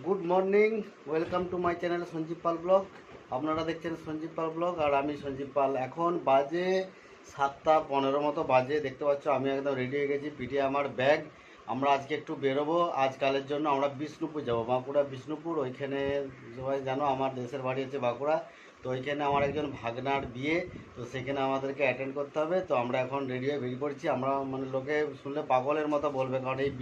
Good morning welcome to my channel Sanjib Pal blog. আপনারা দেখছেন সঞ্জীব পাল blog আর আমি সঞ্জীব পাল। এখন বাজে 7:15 মতো বাজে, দেখতে পাচ্ছ আমি একদম রেডি হয়ে গেছি। পিঠে আমার ব্যাগ। আমরা আজকে একটু বেরোবো আজকালের জন্য। আমরা বিষ্ণুপুর যাব, বাঁকুড়া বিষ্ণুপুর। ওইখানে সবাই জানো আমার দেশের বাড়ি হচ্ছে বাঁকুড়া, তো ওইখানে আমার একজন ভাগনার বিয়ে, তো সেখানে আমাদেরকে অ্যাটেন্ড করতে হবে। তো আমরা এখন রেডি হয়ে বেরিয়ে পড়ছি। আমরা মানে লোকে শুনলে পাগলের মতো বলবে, কারণ এই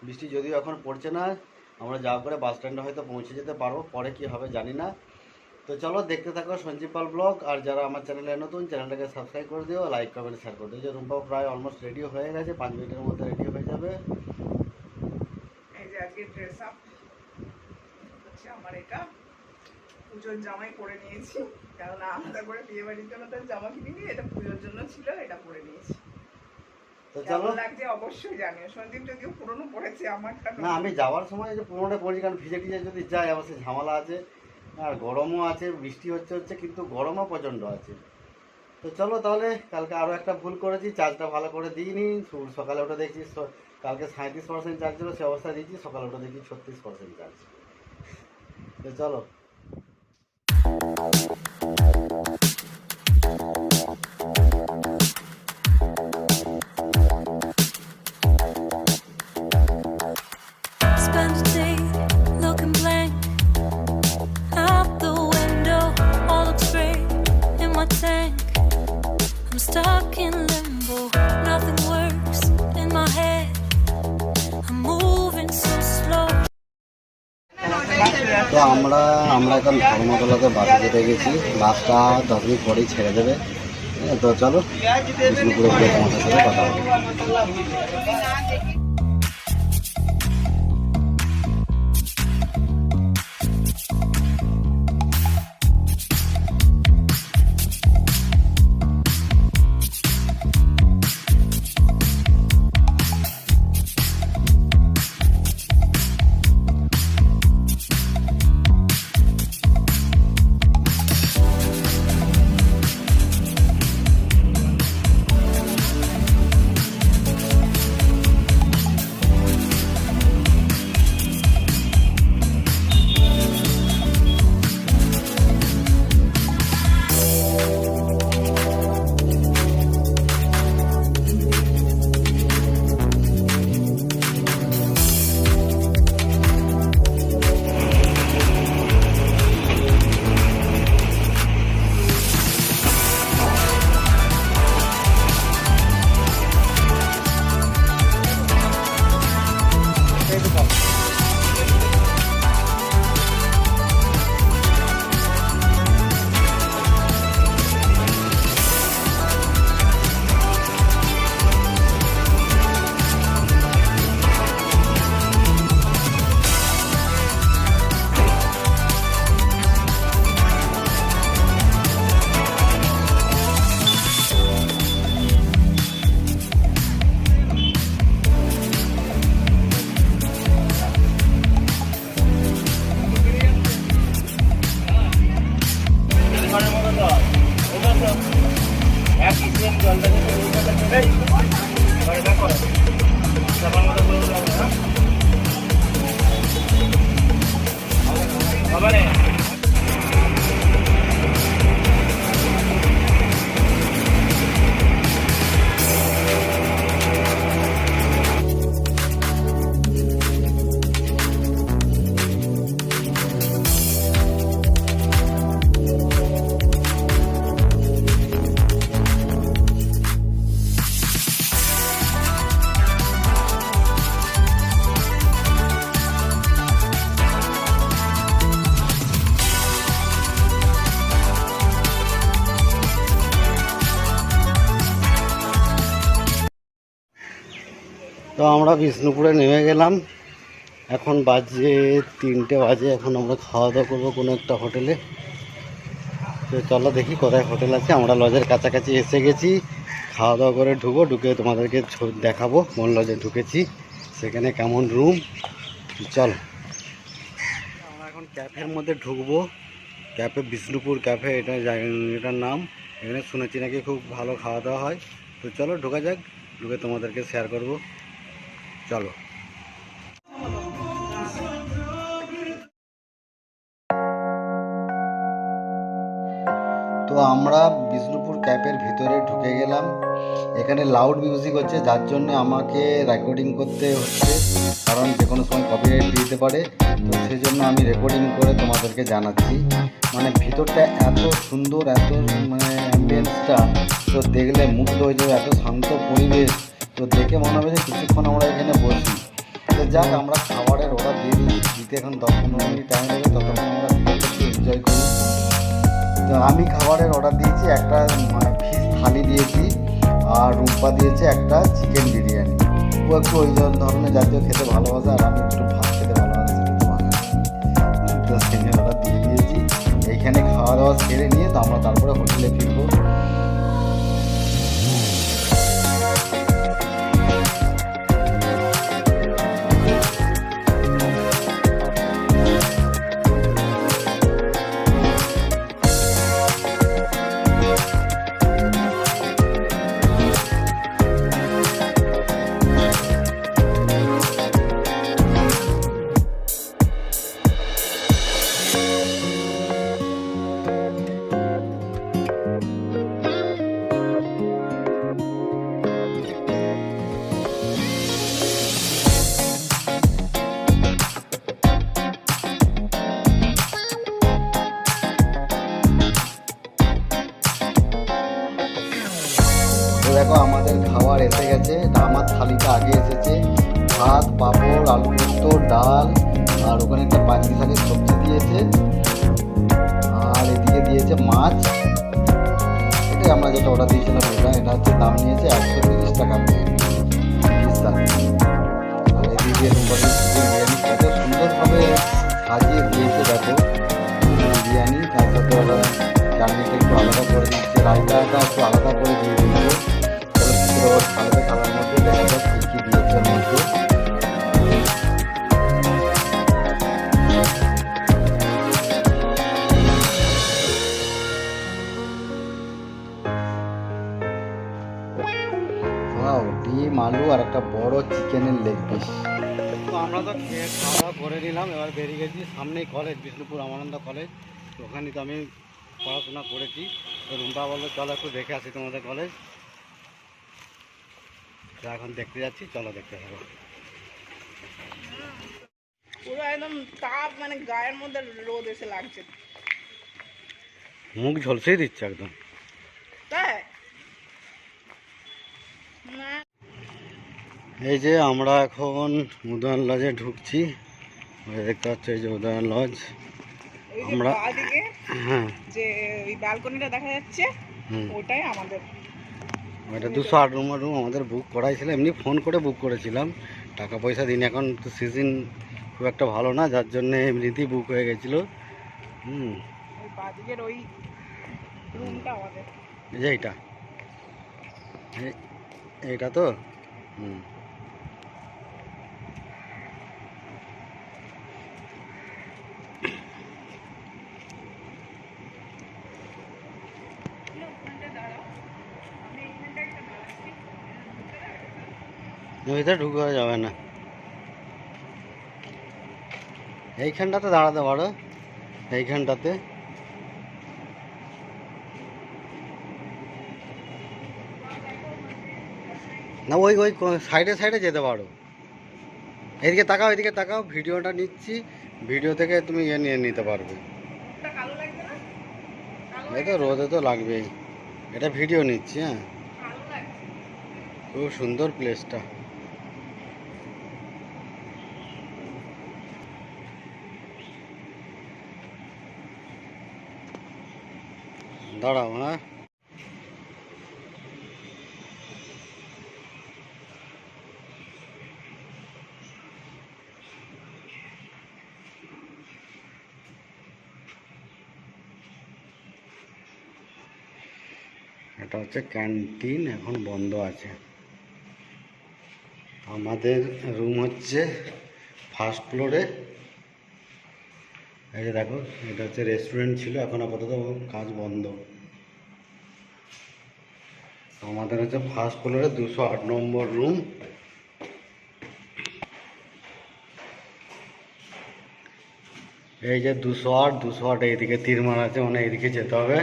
বৃষ্টি যদিও এখন পড়ছে না, আমরা যা করে বাস স্ট্যান্ডে হয়তো পৌঁছে যেতে পারবো, পরে কি হবে জানি না। তো চলো দেখতে থাকো সঞ্জীব পাল ব্লগ। আর যারা আমার চ্যানেলে নতুন, চ্যানেলটাকে সাবস্ক্রাইব করে দিও, লাইক কমেন্ট শেয়ার করে দিও। যে রুম্পাও প্রায় অলমোস্ট রেডি হয়ে গেছে, 5 মিনিটের মধ্যে রেডি হয়ে যাবে। এই যে আজকে ড্রেস আপ হচ্ছে আমার, এটা পুজোর জামাই পরে নিয়েছি, কারণ আলাদা করে বিয়ে বাড়ির জন্য তো জামা কিনিনি, এটা পুজোর জন্য ছিল, এটা পরে নিয়েছি। তো চলো, লাগছে অবশ্যই জানিও। সন্দীপ যদিও পুরনো পড়েছে, আমারটা না, আমি যাওয়ার সময় যে পুরোনোটা পড়েছি, কারণ ভিজে টিজে যদি যাই আবার সে ঝামেলা আছে, আর গরমও আছে, বৃষ্টি হচ্ছে কিন্তু গরমও প্রচণ্ড আছে। তো চলো তাহলে, কালকে আরও একটা ভুল করেছি, চার্জটা ভালো করে দিইনি। সকালে ওটা দেখছি কালকে 37% চার্জ ছিল, সে অবস্থা দিয়েছি। সকালে ওটা দেখছি 36% চার্জ। তো চলো। তো আমরা এখন ধর্মতলাতে বাসে যেতে গেছি। বাসটা 10 মিনিট পরেই ছেড়ে দেবে। তো চলো বিষ্ণুপুরে গিয়ে তোমাদের সাথে কথা হবে। তো আমরা বিষ্ণুপুরে নেমে গেলাম। এখন বাজে 3টে বাজে। এখন আমরা খাওয়া দাওয়া করবো কোনো একটা হোটেলে। তো চলো দেখি কোথায় হোটেল আছে। আমরা লজের কাছাকাছি এসে গেছি। খাওয়া দাওয়া করে ঢুকে তোমাদেরকে দেখাবো কোন লজে ঢুকেছি, সেখানে কেমন রুম। চলো, আমরা এখন ক্যাফের মধ্যে ঢুকবো। ক্যাফে বিষ্ণুপুর ক্যাফে, এটার নাম। এখানে শুনেছি নাকি খুব ভালো খাওয়া দাওয়া হয়। তো চলো ঢোকা যাক, ঢুকে তোমাদেরকে শেয়ার করব। চলো। তো আমরা বিষ্ণুপুর ক্যাফের ভিতরে ঢুকে গেলাম। এখানে লাউড মিউজিক হচ্ছে, যার জন্য আমাকে রেকর্ডিং করতে হচ্ছে, কারণ যে কোনো সময় কপিরাইট দিতে পারে। তো সেই জন্য আমি রেকর্ডিং করে তোমাদেরকে জানাচ্ছি। মানে ভিতরটা এত সুন্দর, এত মানে অ্যাম্বিয়েন্সটা তো দেখলে মুগ্ধ হয়ে যাবে, এত শান্ত পরিবেশ। তো দেখে মনে হবে যে কিছুক্ষণ আমরা এখানে বসি। তো যাক, আমরা খাবারের অর্ডার দিয়ে দিয়েছি, দিতে এখন 10-15 মিনিট টাইম লাগবে, ততক্ষণ আমরা একটু এনজয় করি। তো আমি খাবারের অর্ডার দিয়েছি, একটা মানে ফিশ থালি দিয়েছি, আর রুম্পা দিয়েছে একটা চিকেন বিরিয়ানি। ও একটু ওই ধরনের জাতীয় খেতে ভালোবাসে, আর আমি একটু ভাত খেতে ভালোবাসি, একটু বাঙালি। তো সেখানে অর্ডার দিয়ে দিয়েছি। এইখানে খাওয়া দাওয়া সেরে নিয়ে তো আমরা তারপরে হোটেলে ফিরবো। তো দেখো, আমাদের খাবার এসে গেছে। আমার থালিটা আগে এসেছে, ভাত, পাঁপড়, আলু পোস্ত, ডাল, আর ওখানে একটা পাঁচমি শাকের সবজি দিয়েছে, আর এদিকে দিয়েছে মাছ। এটাই আমরা যেটা অর্ডার দিয়েছিলাম, এটা হচ্ছে দাম নিয়েছে 130 টাকা প্লেট পিস থালি। আর এদিকে বিরিয়ানি কত সুন্দরভাবে সাজিয়ে দিয়েছে দেখো বিরিয়ানি। তার সাথে ওরা চাটনিটা একটু আলাদা করে দিচ্ছে, রায়তাটা একটু আলাদা করে দিয়ে দিচ্ছে। খালবে খালার মধ্যে দেখা যাক কী কী দিয়েছে ওর মধ্যে। ডিম, আলু আর একটা বড় চিকেনের লেগ পিস। তো আমরা তো খেয়ে খাওয়া দাওয়া করে নিলাম, এবার বেরিয়ে গেছি। সামনেই কলেজ, বিষ্ণুপুর রামানন্দ কলেজ। তো ওখানে তো আমি পড়াশোনা করেছি। তো রুম্পা বললো চলো একটু দেখে আসি তোমাদের কলেজ। তো এখন দেখতে যাচ্ছি, চলো দেখতে থাকো। পুরো একদম তাপ, মানে গায়ের মধ্যে রোদ এসে লাগছে, মুখ ঝলসেই দিচ্ছে একদম। তাই না? এই যে আমরা এখন উদয়ন লজে ঢুকছি। দেখতে পাচ্ছ এই যে উদয়ন লজ। আমরা হ্যাঁ, যে ওই ব্যালকনিটা দেখা যাচ্ছে, ওটাই আমাদের। ওইটা 208 নম্বর রুম আমাদের বুক করাই ছিল, এমনি ফোন করে বুক করেছিলাম, টাকা পয়সা দিন। এখন তো সিজন খুব একটা ভালো না, যার জন্যে এমনিতেই বুক হয়ে গেছিলো। ওই বাদিকের ওই রুমটা আমাদের। এই যে এইটা তো ভিতরে ঢুকা যাবে না, এইখানটাতে দাঁড়াতে পারো, এইখানটাতে। না ওই ওই সাইডে সাইডে যেতে পারো। এদিকে তাকাও, এদিকে তাকাও, ভিডিওটা নিচ্ছি, ভিডিও থেকে তুমি ইয়ে নিয়ে নিতে পারবে। এই তো রোদে তো লাগবেই, এটা ভিডিও নিচ্ছি। হ্যাঁ, খুব সুন্দর প্লেসটা। দাঁড়াও, হ্যাঁ এটা হচ্ছে ক্যান্টিন, এখন বন্ধ আছে। আমাদের রুম হচ্ছে ফার্স্ট ফ্লোরে। এই যে দেখো, এটা হচ্ছে রেস্টুরেন্ট ছিল, এখন আপাতত কাজ বন্ধ। আমাদের হচ্ছে ফার্স্ট ফ্লোরে 208 নম্বর রুম। এই যে 208 এইদিকে তীর মারা আছে, মানে এইদিকে যেতে হবে।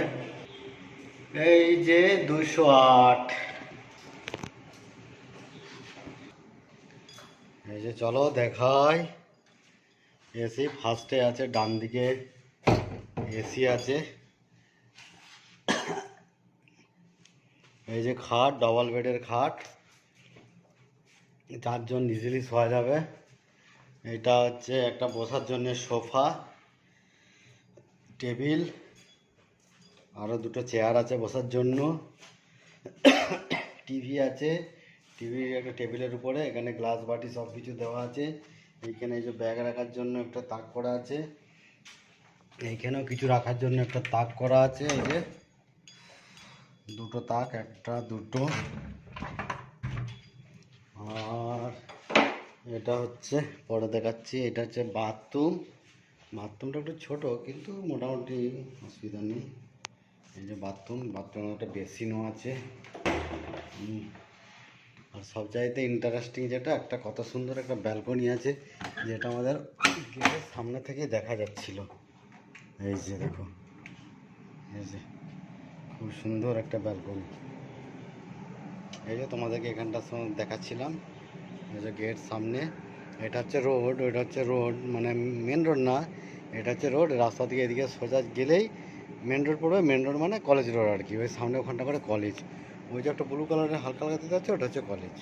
এই যে 208। এই যে চলো দেখাই। এসি ফার্স্টে আছে, ডান দিকে এসি আছে। এই যে খাট, ডবল বেডের খাট, 4 জন ইজিলি শোয়া যাবে। এটা হচ্ছে একটা বসার জন্য সোফা, টেবিল, আরও 2টো চেয়ার আছে বসার জন্য। টিভি আছে, টিভি একটা টেবিলের উপরে, এখানে গ্লাস বাটি সব কিছু দেওয়া আছে। এইখানে এই যে ব্যাগ রাখার জন্য একটা তাক করা আছে, এইখানেও কিছু রাখার জন্য একটা তাক করা আছে। এই যে 2টো তাক, একটা 2টো। আর এটা হচ্ছে পরে দেখাচ্ছি, এটা হচ্ছে বাথরুম। বাথরুমটা একটু ছোট কিন্তু মোটামুটি অসুবিধা নেই। এই যে বাথরুমে একটা বেসিনও আছে। আর সব চাইতে ইন্টারেস্টিং যেটা, একটা কত সুন্দর একটা ব্যালকনি আছে, যেটা আমাদের গেটের সামনে থেকে দেখা যাচ্ছিল। এই যে দেখো, এই যে খুব সুন্দর একটা ব্যালকনি। এই যে তোমাদেরকে এখানটার সময় দেখাচ্ছিলাম, এই যে গেট সামনে। এটা হচ্ছে রোড, ওইটা হচ্ছে রোড, মানে মেন রোড না, এটা হচ্ছে রোড। রাস্তা থেকে এদিকে সোজা গেলেই মেন রোড পড়বে। মেন রোড মানে কলেজ রোড আর কি। ওই সামনে ওখানটা করে কলেজ, ওই যে একটা ব্লু কালারের হালকা হালকা দিতে যাচ্ছে, ওটা হচ্ছে কলেজ।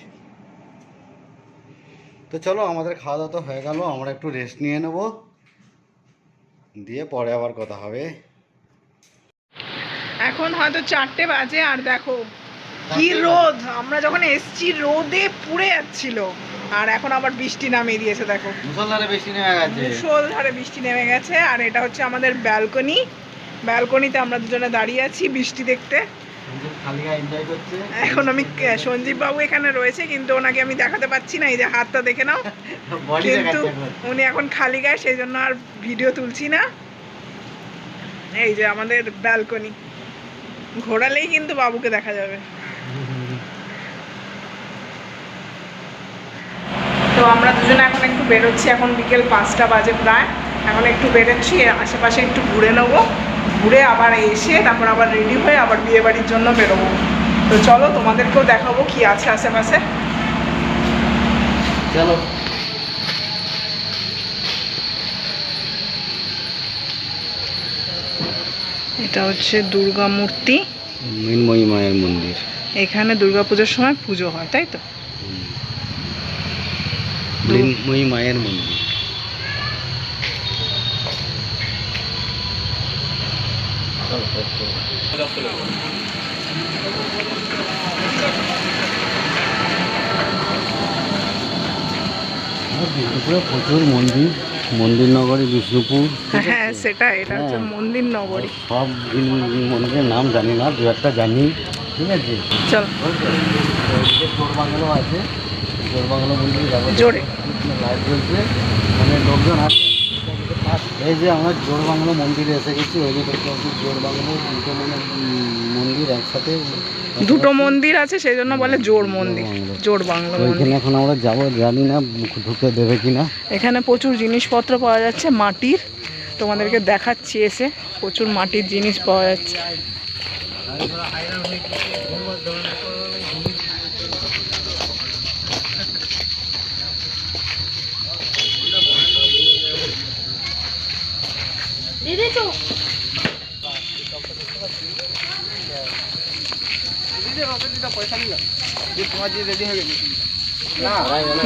তো চলো, আমাদের খাওয়া দাওয়া তো হয়ে গেল, আমরা একটু রেস্ট নিয়ে নেব, দিয়ে পরে আবার কথা হবে। এখন হয়তো 4টে বাজে, আর দেখো কি রোদ। আমরা যখন এসছি রোদে পুড়ে যাচ্ছিল, আর এখন আবার বৃষ্টি নামিয়ে দিয়েছে। দেখো মুষলধারে বৃষ্টি নেমে গেছে, মুষলধারে বৃষ্টি নেমে গেছে। আর এটা হচ্ছে আমাদের ব্যালকনি। ব্যালকনিতে আমরা দুজনে দাঁড়িয়ে আছি বৃষ্টি দেখতে। এখন আমি সঞ্জীব বাবু এখানে রয়েছে, কিন্তু ওনাকে আমি দেখাতে পাচ্ছি না। এই যে হাতটা দেখে নাও, কিন্তু উনি এখন খালি গায়ে, সেই জন্য আর ভিডিও তুলছি না। এই যে আমাদের ব্যালকনি, ঘোরালেই কিন্তু বাবুকে দেখা যাবে। তো আমরা দুজনে এখন একটু বেরোচ্ছি, এখন বিকেল 5টা বাজে প্রায়। এখন একটু বেরোচ্ছি, আশেপাশে একটু ঘুরে নেবো, ঘুরে আবার এসে তারপর আবার রেডি হয়ে আবার বিয়ে বাড়ির জন্য বেরোবো। তো চলো, তোমাদেরকেও দেখাবো কি আছে আশেপাশে। চলো। এটা হচ্ছে দুর্গা মূর্তি, মৃন্ময়ী মায়ের মন্দির। এখানে দুর্গাপূজার সময় পুজো হয়, তাই তো? মৃন্ময়ী মায়ের মন্দির। বিষ্ণুপুরে প্রচুর মন্দির, মন্দির নগরী বিষ্ণুপুর। হ্যাঁ সেটা, এটা হচ্ছে মন্দির নগরী। সব মন্দিরের নাম জানি না, 2-1টা জানি। ঠিক আছে, চল। জোর বাংলো আছে, জোর বাংলো মন্দির জোরে লাইট জ্বলছে, মানে লোকজন আছে। এই যে আমরা জোর বাংলো মন্দিরে এসে গেছি। ওই যে জোর বাংলো 2টো মানে মন্দির একসাথে, 2টো মন্দির আছে, সেই জন্য বলে জোর মন্দির, জোর বাংলো মন্দির। এখন আমরা যাবো, জানি না ঢুকে দেবে কিনা। এখানে প্রচুর জিনিসপত্র পাওয়া যাচ্ছে মাটির, তোমাদেরকে দেখাচ্ছি এসে। প্রচুর মাটির জিনিস পাওয়া যাচ্ছে।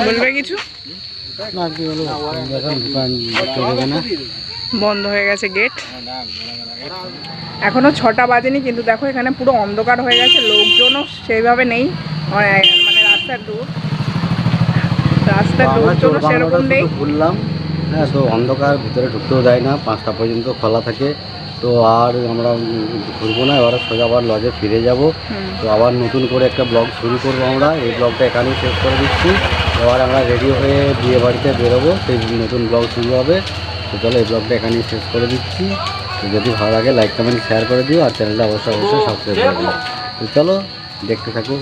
বলবে কিছু? বন্ধ হয়ে গেছে গেট, এখনো 6টা বাজেনি, কিন্তু দেখো এখানে পুরো অন্ধকার হয়ে গেছে, লোকজনও সেইভাবে নেই। মানে রাস্তার লোকজনও সেরকম নেই। ঘুরলাম, হ্যাঁ, তো অন্ধকার, ভিতরে ঢুকতেও দেয় না, 5টা পর্যন্ত খোলা থাকে। তো আর আমরা ঘুরবো না, এবারে সোজা আবার লজে ফিরে যাব। তো আবার নতুন করে একটা ব্লগ শুরু করবো আমরা। এই ব্লগটা এখানেই শেষ করে দিচ্ছি। এবার আমরা রেডি হয়ে বিয়ে বাড়িতে বেরোবো, সেই নতুন ব্লগ শুরু হবে। তো চলো, এই ব্লগটা এখানেই শেষ করে দিচ্ছি। তো যদি ভালো লাগে লাইক কমেন্ট শেয়ার করে দিও, আর চ্যানেলটা অবশ্যই সাবস্ক্রাইব করে দিও। তো চলো, দেখতে থাকো।